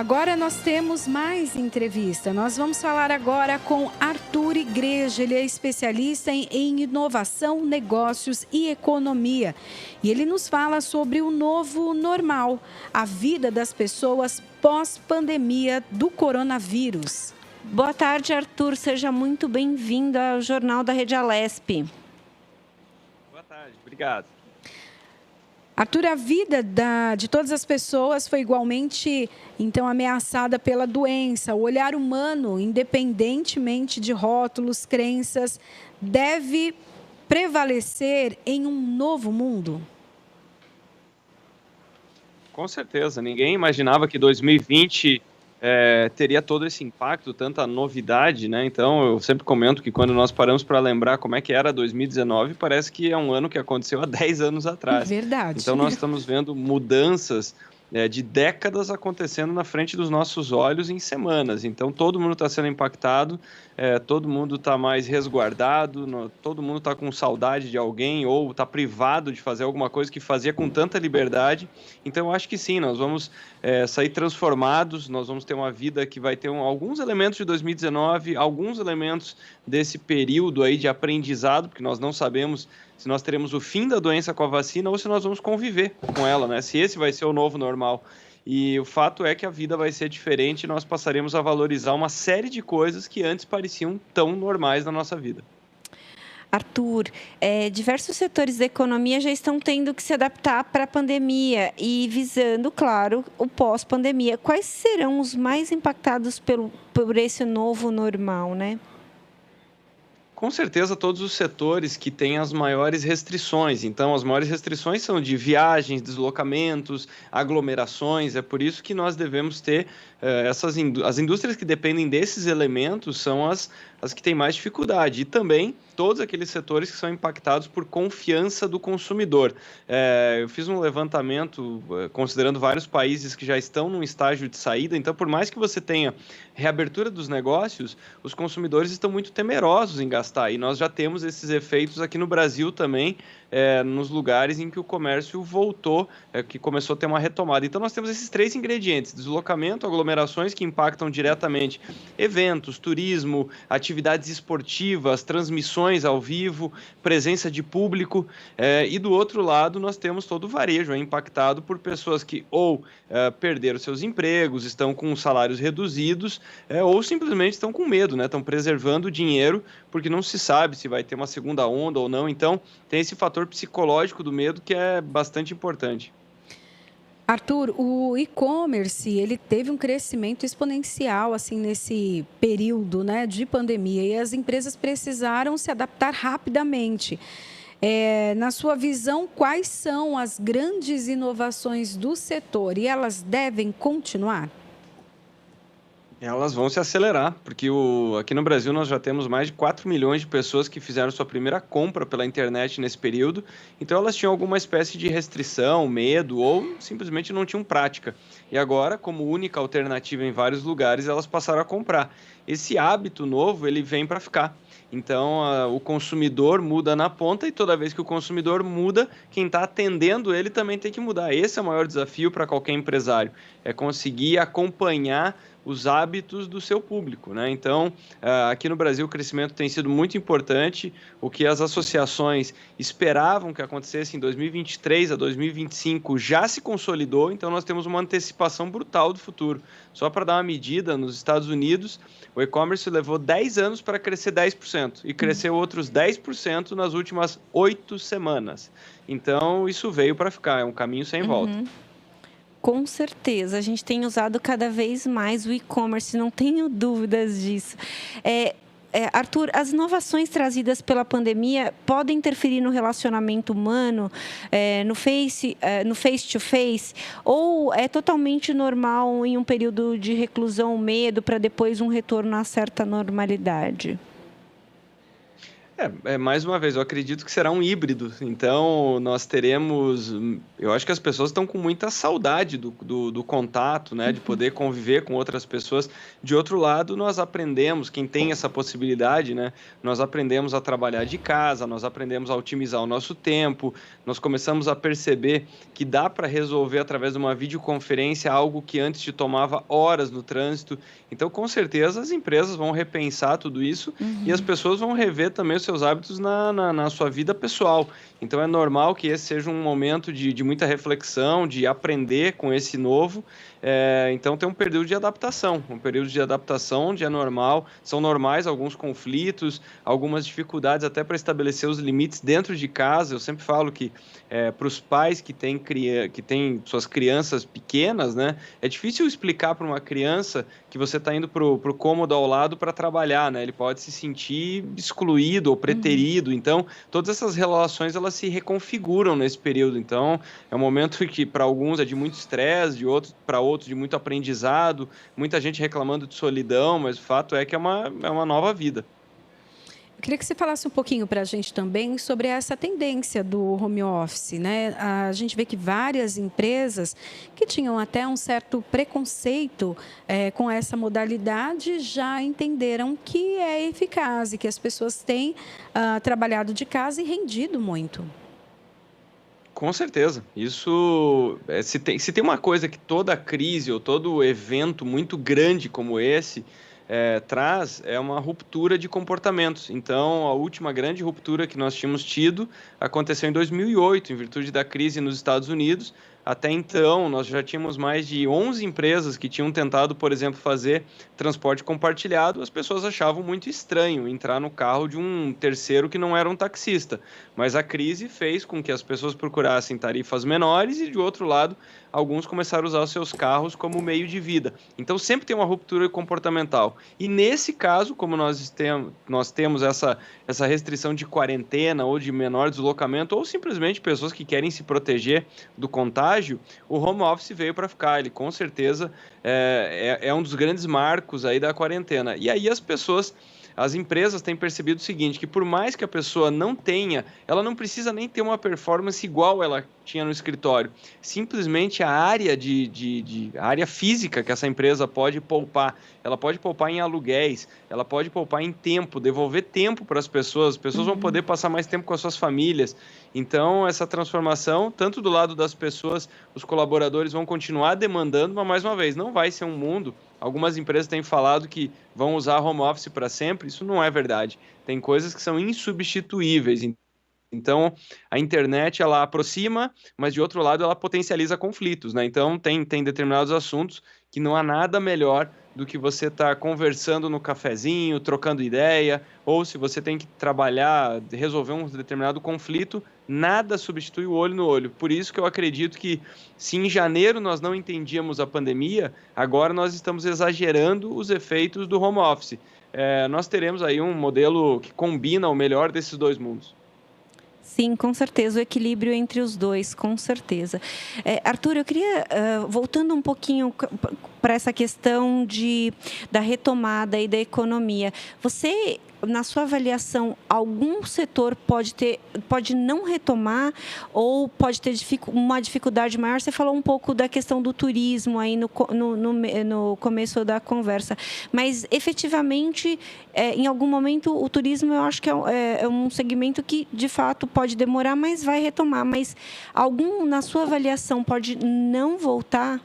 Agora nós temos mais entrevista. Nós vamos falar agora com Arthur Igreja. Ele é especialista em inovação, negócios e economia. E ele nos fala sobre o novo normal, a vida das pessoas pós-pandemia do coronavírus. Boa tarde, Arthur. Seja muito bem-vindo ao Jornal da Rede Alesp. Boa tarde, obrigado. Arthur, a vida de todas as pessoas foi igualmente, então, ameaçada pela doença. O olhar humano, independentemente de rótulos, crenças, deve prevalecer em um novo mundo? Com certeza, ninguém imaginava que 2020 teria todo esse impacto, tanta novidade, né? Então, eu sempre comento que quando nós paramos para lembrar como é que era 2019, parece que é um ano que aconteceu há 10 anos atrás. Verdade. Então, nós estamos vendo mudanças de décadas acontecendo na frente dos nossos olhos em semanas. Então, todo mundo está sendo impactado, todo mundo está mais resguardado, todo mundo está com saudade de alguém ou está privado de fazer alguma coisa que fazia com tanta liberdade. Então, eu acho que sim, nós vamos sair transformados, nós vamos ter uma vida que vai ter alguns elementos de 2019, alguns elementos desse período aí de aprendizado, porque nós não sabemos se nós teremos o fim da doença com a vacina ou se nós vamos conviver com ela, né? Se esse vai ser o novo normal. E o fato é que a vida vai ser diferente e nós passaremos a valorizar uma série de coisas que antes pareciam tão normais na nossa vida. Arthur, diversos setores da economia já estão tendo que se adaptar para a pandemia e visando, claro, o pós-pandemia. Quais serão os mais impactados por esse novo normal, né? Com certeza, todos os setores que têm as maiores restrições. Então, as maiores restrições são de viagens, deslocamentos, aglomerações. É por isso que nós devemos ter as indústrias que dependem desses elementos são as que têm mais dificuldade. E também todos aqueles setores que são impactados por confiança do consumidor. Eu fiz um levantamento considerando vários países que já estão num estágio de saída. Então, por mais que você tenha reabertura dos negócios, os consumidores estão muito temerosos em gastar. E nós já temos esses efeitos aqui no Brasil também, nos lugares em que o comércio voltou, que começou a ter uma retomada. Então, nós temos esses três ingredientes: deslocamento, aglomerações que impactam diretamente eventos, turismo, atividades esportivas, transmissões ao vivo, presença de público. E do outro lado, nós temos todo o varejo impactado por pessoas que ou perderam seus empregos, estão com salários reduzidos, ou simplesmente estão com medo, né? Estão preservando o dinheiro porque não se sabe se vai ter uma segunda onda ou não. Então, tem esse fator psicológico do medo que é bastante importante. Arthur, o e-commerce, ele teve um crescimento exponencial assim nesse período, né, de pandemia, e as empresas precisaram se adaptar rapidamente. Na sua visão, quais são as grandes inovações do setor e elas devem continuar? Elas vão se acelerar, porque aqui no Brasil nós já temos mais de 4 milhões de pessoas que fizeram sua primeira compra pela internet nesse período, então elas tinham alguma espécie de restrição, medo ou simplesmente não tinham prática. E agora, como única alternativa em vários lugares, elas passaram a comprar. Esse hábito novo, ele vem para ficar. Então, o consumidor muda na ponta e toda vez que o consumidor muda, quem está atendendo ele também tem que mudar. Esse é o maior desafio para qualquer empresário, é conseguir acompanhar os hábitos do seu público, né? Então, aqui no Brasil o crescimento tem sido muito importante. O que as associações esperavam que acontecesse em 2023 a 2025 já se consolidou, então nós temos uma antecipação brutal do futuro. Só para dar uma medida, nos Estados Unidos, o e-commerce levou 10 anos para crescer 10% e cresceu outros 10% nas últimas 8 semanas. Então, isso veio para ficar, é um caminho sem volta. Com certeza, a gente tem usado cada vez mais o e-commerce, não tenho dúvidas disso. Arthur, as inovações trazidas pela pandemia podem interferir no relacionamento humano, no face-to-face, ou é totalmente normal em um período de reclusão, medo, para depois um retorno a certa normalidade? Mais uma vez, eu acredito que será um híbrido. Então, nós teremos. Eu acho que as pessoas estão com muita saudade do contato, né? De poder conviver com outras pessoas. De outro lado, nós aprendemos, quem tem essa possibilidade, né? Nós aprendemos a trabalhar de casa, nós aprendemos a otimizar o nosso tempo, nós começamos a perceber que dá para resolver através de uma videoconferência algo que antes te tomava horas no trânsito. Então, com certeza, as empresas vão repensar tudo isso e as pessoas vão rever também os seus hábitos na sua vida pessoal. Então, é normal que esse seja um momento de muita reflexão, de aprender com esse novo. Então, tem um período de adaptação, onde é normal, são normais alguns conflitos, algumas dificuldades até para estabelecer os limites dentro de casa. Eu sempre falo que para os pais que têm suas crianças pequenas, né, é difícil explicar para uma criança que você está indo para o cômodo ao lado para trabalhar, né? Ele pode se sentir excluído ou preterido. Então, todas essas relações elas se reconfiguram nesse período. Então, é um momento que para alguns é de muito estresse, para outros de muito aprendizado, muita gente reclamando de solidão, mas o fato é que é uma nova vida. Eu queria que você falasse um pouquinho para a gente também sobre essa tendência do home office, né? A gente vê que várias empresas que tinham até um certo preconceito com essa modalidade já entenderam que é eficaz e que as pessoas têm trabalhado de casa e rendido muito. Com certeza. Isso, se tem uma coisa que toda crise ou todo evento muito grande como esse traz, é uma ruptura de comportamentos. Então, a última grande ruptura que nós tínhamos tido aconteceu em 2008, em virtude da crise nos Estados Unidos. Até então, nós já tínhamos mais de 11 empresas que tinham tentado, por exemplo, fazer transporte compartilhado. As pessoas achavam muito estranho entrar no carro de um terceiro que não era um taxista. Mas a crise fez com que as pessoas procurassem tarifas menores e, de outro lado, alguns começaram a usar os seus carros como meio de vida. Então, sempre tem uma ruptura comportamental. E, nesse caso, como nós temos essa restrição de quarentena ou de menor deslocamento, ou simplesmente pessoas que querem se proteger do contágio, o home office veio para ficar. Ele, com certeza, é um dos grandes marcos aí da quarentena. E aí as empresas têm percebido o seguinte, que por mais que a pessoa não tenha, ela não precisa nem ter uma performance igual ela tinha no escritório. Simplesmente a área a área física que essa empresa pode poupar, ela pode poupar em aluguéis, ela pode poupar em tempo, devolver tempo para as pessoas vão poder passar mais tempo com as suas famílias. Então, essa transformação, tanto do lado das pessoas, os colaboradores vão continuar demandando, mas mais uma vez, não vai ser um mundo. Algumas empresas têm falado que vão usar home office para sempre, isso não é verdade. Tem coisas que são insubstituíveis. Então, a internet, ela aproxima, mas de outro lado, ela potencializa conflitos, né? Então, tem determinados assuntos que não há nada melhor do que você estar conversando no cafezinho, trocando ideia, ou se você tem que trabalhar, resolver um determinado conflito, nada substitui o olho no olho. Por isso que eu acredito que, se em janeiro nós não entendíamos a pandemia, agora nós estamos exagerando os efeitos do home office. Nós teremos aí um modelo que combina o melhor desses dois mundos. Sim, com certeza, o equilíbrio entre os dois, com certeza. Arthur, eu queria, voltando um pouquinho para essa questão da retomada e da economia. Você, na sua avaliação, algum setor pode não retomar ou pode ter uma dificuldade maior? Você falou um pouco da questão do turismo aí no começo da conversa, mas efetivamente, em algum momento, o turismo eu acho que é um segmento que, de fato, pode demorar, mas vai retomar. Mas na sua avaliação, pode não voltar?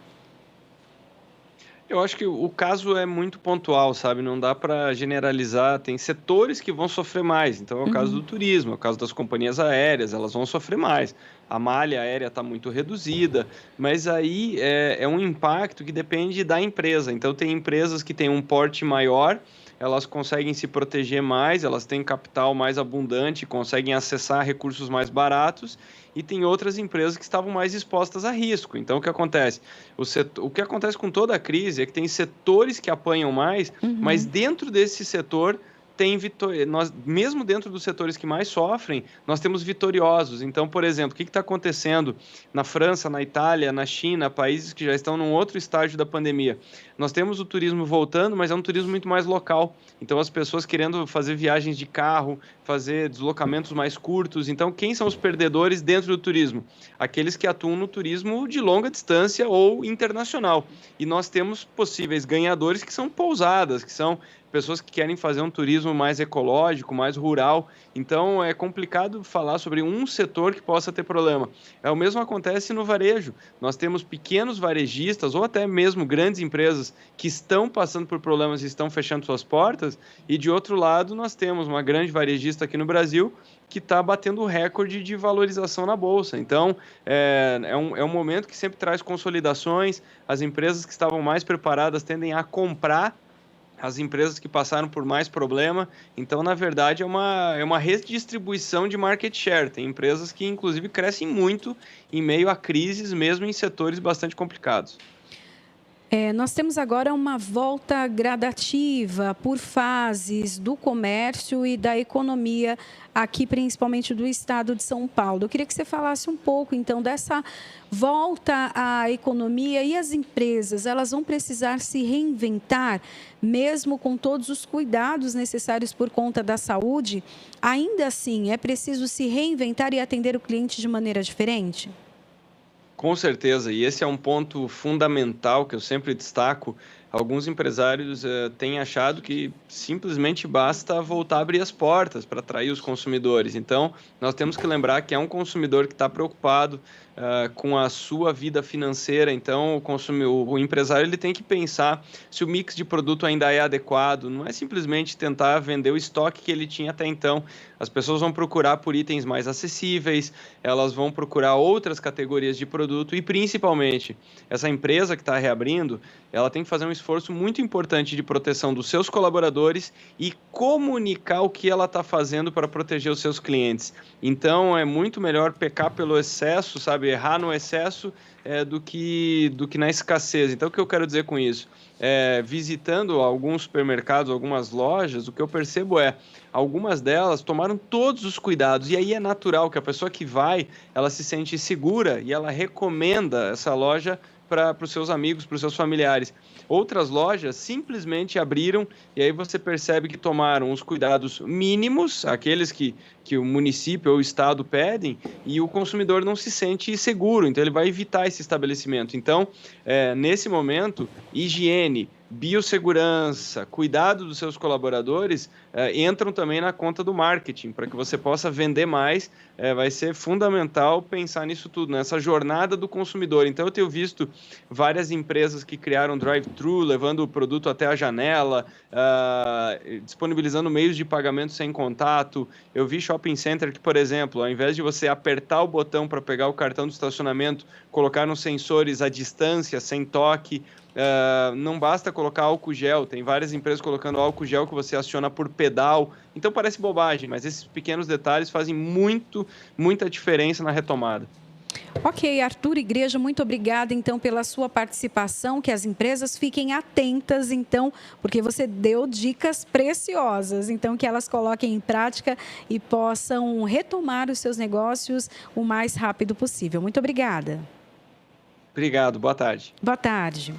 Eu acho que o caso é muito pontual, sabe? Não dá para generalizar. Tem setores que vão sofrer mais. Então, é o caso do turismo, é o caso das companhias aéreas, elas vão sofrer mais. A malha aérea está muito reduzida, mas aí é um impacto que depende da empresa. Então, tem empresas que têm um porte maior, elas conseguem se proteger mais, elas têm capital mais abundante, conseguem acessar recursos mais baratos, e tem outras empresas que estavam mais expostas a risco. Então, o que acontece? O que acontece com toda a crise é que tem setores que apanham mais, mas dentro desse setor nós, mesmo dentro dos setores que mais sofrem, nós temos vitoriosos. Então, por exemplo, o que está acontecendo na França, na Itália, na China, países que já estão num outro estágio da pandemia? Nós temos o turismo voltando, mas é um turismo muito mais local. Então, as pessoas querendo fazer viagens de carro, fazer deslocamentos mais curtos. Então, quem são os perdedores dentro do turismo? Aqueles que atuam no turismo de longa distância ou internacional. E nós temos possíveis ganhadores que são pousadas, que são pessoas que querem fazer um turismo mais ecológico, mais rural. Então, é complicado falar sobre um setor que possa ter problema. O mesmo acontece no varejo. Nós temos pequenos varejistas ou até mesmo grandes empresas que estão passando por problemas e estão fechando suas portas. E, de outro lado, nós temos uma grande varejista aqui no Brasil que está batendo o recorde de valorização na Bolsa. Então, é um momento que sempre traz consolidações. As empresas que estavam mais preparadas tendem a comprar as empresas que passaram por mais problema. Então, na verdade, é uma redistribuição de market share. Tem empresas que, inclusive, crescem muito em meio a crises, mesmo em setores bastante complicados. Nós temos agora uma volta gradativa por fases do comércio e da economia aqui, principalmente do estado de São Paulo. Eu queria que você falasse um pouco, então, dessa volta à economia e as empresas. Elas vão precisar se reinventar, mesmo com todos os cuidados necessários por conta da saúde. Ainda assim, é preciso se reinventar e atender o cliente de maneira diferente? Com certeza, e esse é um ponto fundamental que eu sempre destaco. Alguns empresários têm achado que simplesmente basta voltar a abrir as portas para atrair os consumidores. Então, nós temos que lembrar que é um consumidor que está preocupado com a sua vida financeira. Então, o empresário ele tem que pensar se o mix de produto ainda é adequado. Não é simplesmente tentar vender o estoque que ele tinha até então. As pessoas vão procurar por itens mais acessíveis, elas vão procurar outras categorias de produto e, principalmente, essa empresa que está reabrindo, ela tem que fazer um esforço muito importante de proteção dos seus colaboradores e comunicar o que ela está fazendo para proteger os seus clientes. Então, é muito melhor pecar pelo excesso, sabe? Errar no excesso do que na escassez. Então, o que eu quero dizer com isso? Visitando alguns supermercados, algumas lojas, o que eu percebo algumas delas tomaram todos os cuidados, e aí é natural que a pessoa que vai, ela se sente segura e ela recomenda essa loja para os seus amigos, para os seus familiares. Outras lojas simplesmente abriram e aí você percebe que tomaram os cuidados mínimos, aqueles que o município ou o estado pedem, e o consumidor não se sente seguro, então ele vai evitar esse estabelecimento. Então, nesse momento, higiene, biossegurança, cuidado dos seus colaboradores entram também na conta do marketing, para que você possa vender mais. Vai ser fundamental pensar nisso tudo, nessa jornada do consumidor. Então, eu tenho visto várias empresas que criaram drive-thru, levando o produto até a janela, disponibilizando meios de pagamento sem contato. Eu vi shopping center que, por exemplo, ao invés de você apertar o botão para pegar o cartão do estacionamento, colocaram sensores à distância, sem toque. Não basta colocar álcool gel, tem várias empresas colocando álcool gel que você aciona por pedal. Então parece bobagem, mas esses pequenos detalhes fazem muita diferença na retomada. Ok, Arthur Igreja, muito obrigada, então, pela sua participação, que as empresas fiquem atentas, então, porque você deu dicas preciosas, então, que elas coloquem em prática e possam retomar os seus negócios o mais rápido possível. Muito obrigada. Obrigado, boa tarde. Boa tarde.